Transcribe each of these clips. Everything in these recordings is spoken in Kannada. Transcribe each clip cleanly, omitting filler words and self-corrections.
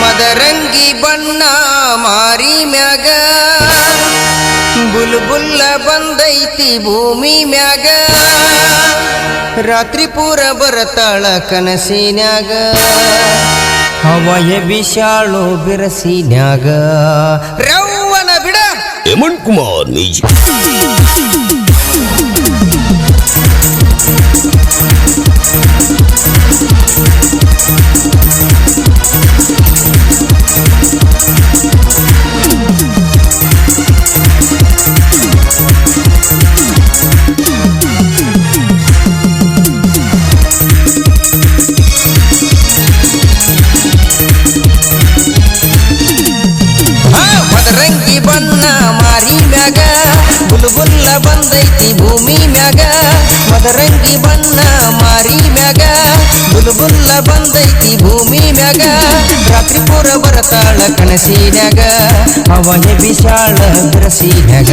ಮದರಂಗಿ ಬಣ್ಣ ಮಾರಿ ಮ್ಯಾಗ ಬುಲ್ಬುಲ್ಲ ಬಂದೈತಿ ಭೂಮಿ ಮ್ಯಾಗ ರಾತ್ರಿ ಪೂರ ಬರತಾಳ ಕನಸಿನ್ಯಾಗ ಹವಯ ಬಿಶಾಳು ಬಿರಸಿನ್ಯಾಗ ರವ್ವನ ಬಿಡ ಹೇಮಂತ್ ಕುಮಾರ್ ಮ್ಯೂಸಿಕ್ ಮದರಂಗಿ ಬಣ್ಣ ಮಾರಿ ಮ್ಯಾಗ ಬುಲ್ಬುಲ್ಲ ಬಂದೈತಿ ಭೂಮಿ ಮ್ಯಾಗ ಮದರಂಗಿ ಬಣ್ಣ ಮಾರಿ ಮ್ಯಾಗ ಬುಲ್ಬುಲ್ಲ ಬಂದೈತಿ ಭೂಮಿ ಮ್ಯಾಗ ರಾತ್ರಿ ಪೂರ ಬರತಾಳ ಕನಸಿನ್ಯಾಗ ಅವಯ ಬಿಶಾಳ ಬಿರಸಿನ್ಯಾಗ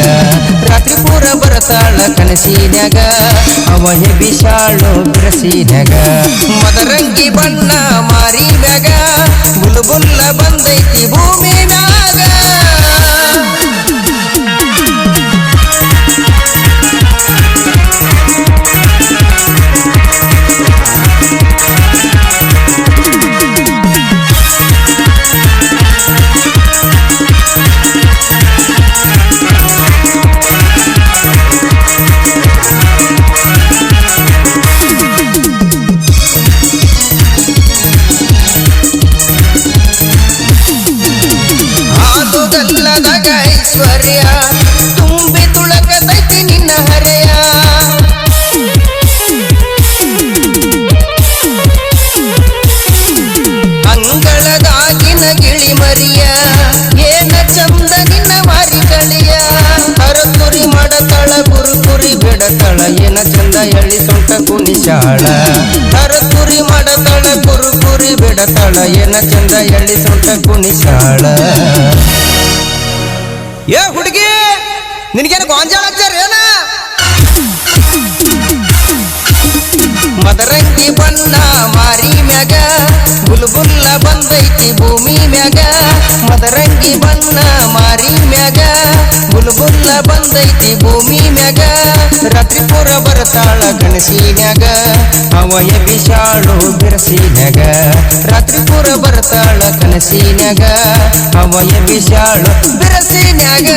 ರಾತ್ರಿ ಪೂರ ಬರತಾಳ ಕನಸಿನ್ಯಾಗ ಅವಯ ಬಿಶಾಳು ಬಿರಸಿನ್ಯಾಗ ಮದರಂಗಿ ಬಣ್ಣ ಮಾರಿ ಮ್ಯಾಗ ಬುಲ್ಬುಲ್ಲ ಬಂದೈತಿ ಭೂಮಿ ಮ್ಯಾಗ ಗಲ್ಲದಾಗ ಐಶ್ವರ್ಯ ತುಂಬಿ ತುಳಕತೈತಿ ನಿನ್ನ ಹರೆಯ ಅಂಗಳದಾಗಿನ ಗಿಳಿ ಮರಿಯ ಏನ ಚಂದ ನಿನ್ನ ಮಾರಿ ಕಳಿಯ ಹರತುರಿ ಮಾಡತಳ ಕುರುಕುರಿ ಬಿಡತಳ ಏನ ಚಂದ ಎಳಿ ಸೊಂಟ ಕುಣಿಸಾಳ ಹರತುರಿ ಮಾಡತಳ ಕುರುಕುರಿ ಬಿಡತಳ ಏನ ಚಂದ ಎಳಿ ಸೊಂಟ ಕುಣಿಸಾಳ ಏ ಹುಡುಗಿ ನಿನಗೇನು ಗೊಂಜಾಳ ಹಚ್ಚಾರೇನ ಮದರಂಗಿ ಬಣ್ಣ ಮಾರಿ ಮ್ಯಾಗ ಬುಲ್ಬುಲ್ಲ ಬಂದೈತಿ ಭೂಮಿ ಮ್ಯಾಗ ಮದರಂಗಿ ಬಣ್ಣ ಮಾರಿ ಮ್ಯಾಗ ಬುಲ್ಬುಲ್ಲ ಬಂದೈತಿ ಭೂಮಿ ಮ್ಯಾಗ ರಾತ್ರಿ ಪೂರ ಬರತಾಳ ಕನಸಿನ್ಯಾಗ ಅವಯ ಬಿಶಾಳು ಬಿರಸಿನ್ಯಾಗ ರಾತ್ರಿ ಪೂರ ಬರತಾಳ ಕನಸಿನ್ಯಾಗ ಅವಯ ಬಿಶಾಳು ಬಿರಸಿನ್ಯಾಗ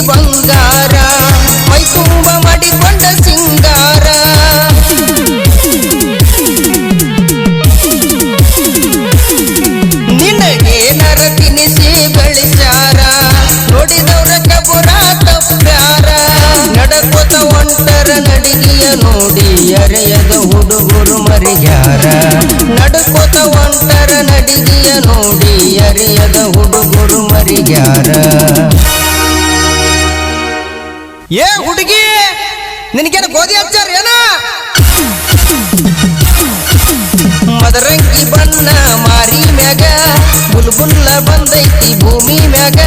ಬಂಗಾರ ಮೈ ತುಂಬ ಮಾಡಿಕೊಂಡ ಸಿಂಗಾರ ನಿನಗೇನರ ತಿನಿಸಿ ಬೆಳಿಸಾರ ನೋಡಿದವ್ರ ಕಬುರ ತಪ್ಪ್ಯಾರ ನಡಕೋತ ಒಂಟರ ನಡಿಗೆಯ ನೋಡಿ ಅರೆಯದ ಹುಡುಗರು ಮರಿಗ್ಯಾರ ನಡಕೋತ ಒಂಟರ ನಡಿಗೆಯ ನೋಡಿ ಅರೆಯದ ಹುಡುಗರು ಮರಿಗ್ಯಾರ ಏ ಹುಡುಗಿ ನಿನಗೇನು ಗೋಧಿ ಹಚ್ಚಾರ ಏನ ಮದರಂಗಿ ಬಣ್ಣ ಮಾರಿ ಮ್ಯಾಗ ಬುಲ್ಬುಲ್ಲ ಬಂದೈತಿ ಭೂಮಿ ಮ್ಯಾಗ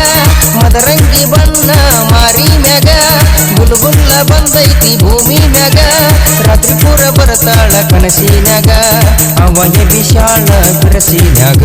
ಮದರಂಗಿ ಬಣ್ಣ ಮಾರಿ ಮ್ಯಾಗ ಬುಲ್ಬುಲ್ಲ ಬಂದೈತಿ ಭೂಮಿ ಮ್ಯಾಗ ರಾತ್ರಿ ಪೂರ ಬರತಾಳ ಕನಸಿನ್ಯಾಗ ಅವಯ ಬಿಶಾಳ ಬಿರಸಿನ್ಯಾಗ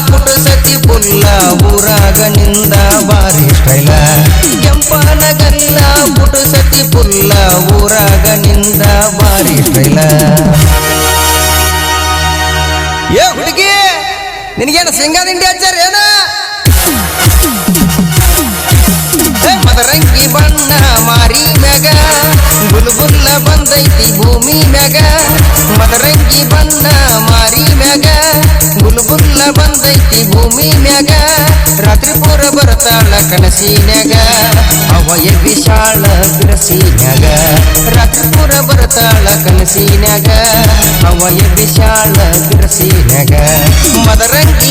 ಪುಟಸತಿ ಪುಲ್ಲ ಊರಾಗ ನಿಂದ ಬಾರಿ ಸ್ಟೈಲ ಕೆಂಪನಗಲ್ಲ ಪುಟಸತಿ ಪುಲ್ಲ ಊರಾಗ ನಿಂದ ಬಾರಿ ಸ್ಟೈಲ ಏ ಹುಡುಗಿ ನಿನಗೇನು ಶೇಂಗಾದಿಂಡಿ ಹಚ್ಚಾರ ಏನ ಮದರಂಗಿ ಬಣ್ಣ ಮಾರಿ ಮ್ಯಾಗ ಬುಲ್ಬುಲ್ಲ ಬಂದೈತಿ ಭೂಮಿ ಮ್ಯಾಗ ಮದರಂಗಿ ಬಣ್ಣ ಮಾರಿ ಮ್ಯಾಗ ಬುಲ್ಬುಲ್ಲ ಬಂದೈತಿ ಭೂಮಿ ಮ್ಯಾಗ ರಾತ್ರಿ ಪೂರ ಬರ್ತಾಳ ಕನಸಿನ್ಯಾಗ ಅವಯ ವಿಶಾಲ ಬಿರಸಿನ್ಯಾಗ ರಾತ್ರಿ ಪೂರ ಬರ್ತಾಳ ಕನಸಿನ್ಯಾಗ ಅವಯ ವಿಶಾಲ ಬಿರಸಿನ್ಯಾಗ ಮದರಂಗಿ